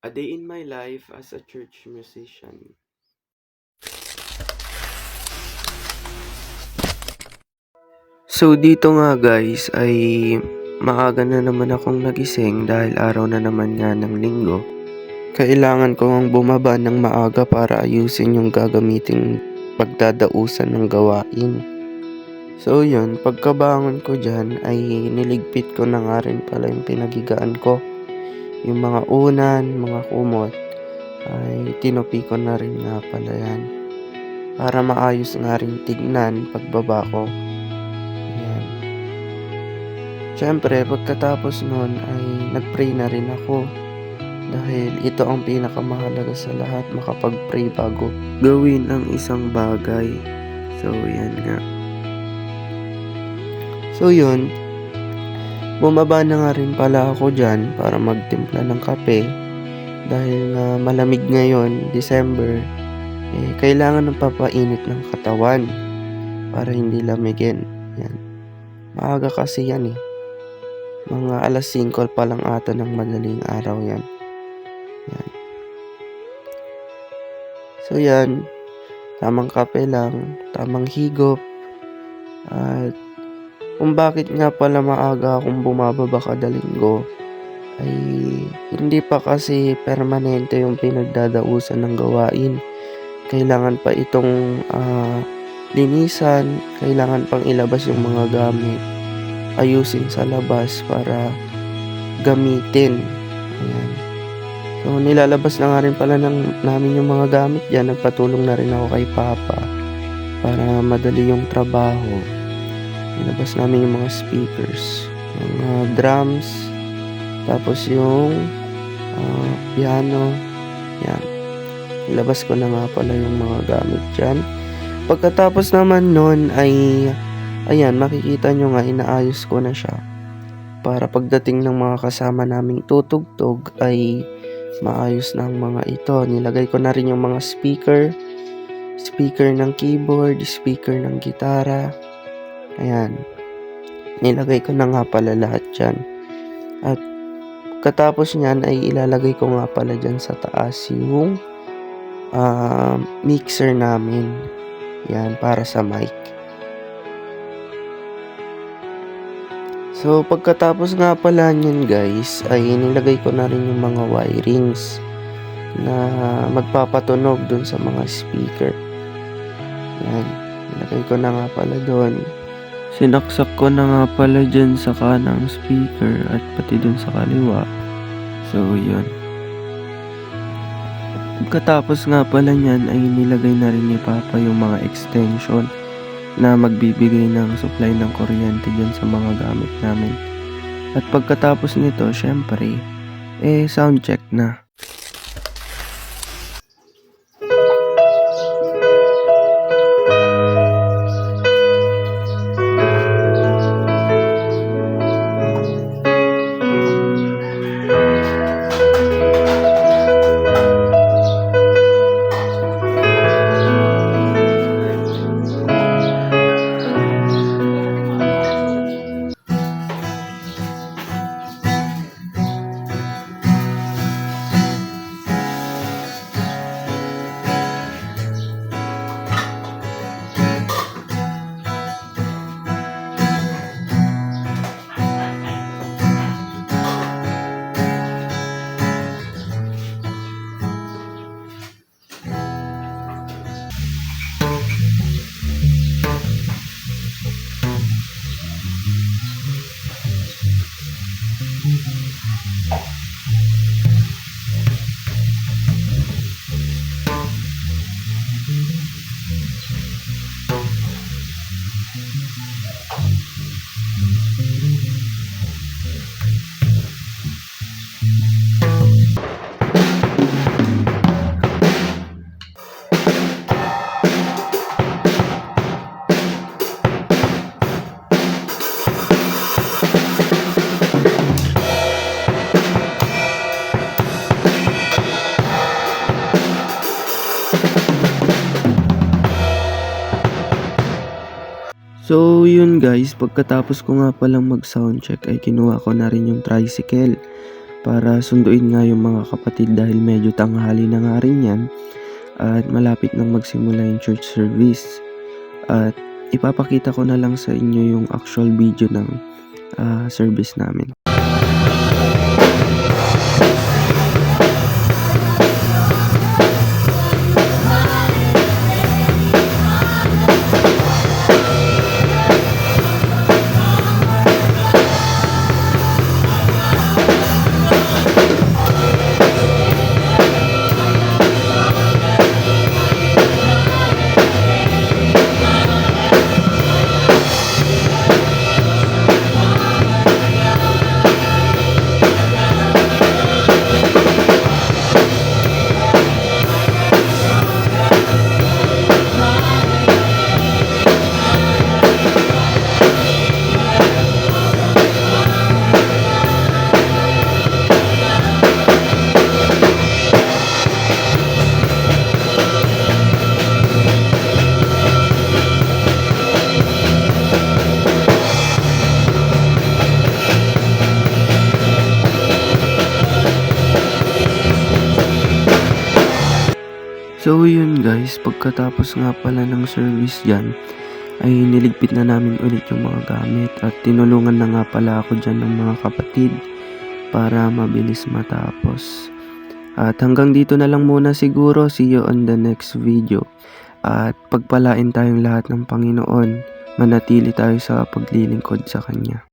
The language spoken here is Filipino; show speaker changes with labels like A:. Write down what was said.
A: A Day in My Life as a Church Musician. So dito nga guys ay maaga na naman akong nagising dahil araw na naman nga ng linggo. Kailangan ko ang bumaba ng maaga para ayusin yung gagamiting pagdadausan ng gawain. So yun, pagkabangon ko dyan ay niligpit ko na nga rin pala yung pinagigaan ko. Yung mga unan, mga kumot ay tinupi ko na rin nga pala yan. Para maayos nga rin tignan pagbaba ko. Ayan. Siyempre, pagkatapos nun ay nagpray na rin ako. Dahil ito ang pinakamahalaga sa lahat, makapag-pray bago gawin ang isang bagay. So, yan nga. So, yun. Bumaba na nga rin pala ako dyan para magtimpla ng kape. Dahil nga malamig ngayon, December, kailangan ng papainit ng katawan para hindi lamigin. Yan. Maaga kasi yan eh. Mga alas 5 pa lang ata ng madaling araw yan. Yan. So yan, tamang kape lang, tamang higop. At kung bakit nga pala maaga akong bumababa kada linggo, ay hindi pa kasi permanente yung pinagdadausan ng gawain. Kailangan pa itong linisan, kailangan pang ilabas yung mga gamit, ayusin sa labas para gamitin. Ayan. So nilalabas na nga rin pala namin yung mga gamit dyan. Nagpatulong na rin ako kay Papa para madali yung trabaho. Nilabas namin yung mga speakers, mga drums, tapos yung piano. Yan. Ilabas ko na nga pala yung mga gamit dyan. Pagkatapos naman nun ay, ayan, makikita nyo nga, inaayos ko na siya. Para pagdating ng mga kasama naming tutugtog ay maayos na ang mga ito. Nilagay ko na rin yung mga speaker ng keyboard, speaker ng gitara. Ayan. Nilagay ko na nga pala lahat dyan. At katapos nyan ay ilalagay ko nga pala dyan sa taas yung mixer namin. Yan, para sa mic. So, pagkatapos nga pala nyan guys, ay nilagay ko na rin yung mga wirings na magpapatunog dun sa mga speaker. Yan, nilagay ko na nga pala dun. Sinaksak ko na nga pala dyan sa kanang speaker at pati dun sa kaliwa. So, yun. Pagkatapos nga pala nyan ay nilagay na rin ni Papa yung mga extension na magbibigay ng supply ng kuryente dyan sa mga gamit namin. At pagkatapos nito, syempre, sound check na. So yun guys, pagkatapos ko nga palang mag soundcheck ay kinuha ko na rin yung tricycle para sunduin nga yung mga kapatid dahil medyo tanghali na nga rin yan at malapit nang magsimula yung church service. At ipapakita ko na lang sa inyo yung actual video ng service namin. So yun guys, pagkatapos nga pala ng service dyan, ay niligpit na namin ulit yung mga gamit at tinulungan na nga pala ako dyan ng mga kapatid para mabilis matapos. At hanggang dito na lang muna siguro, see you on the next video. At pagpalain tayong lahat ng Panginoon, manatili tayo sa paglilingkod sa Kanya.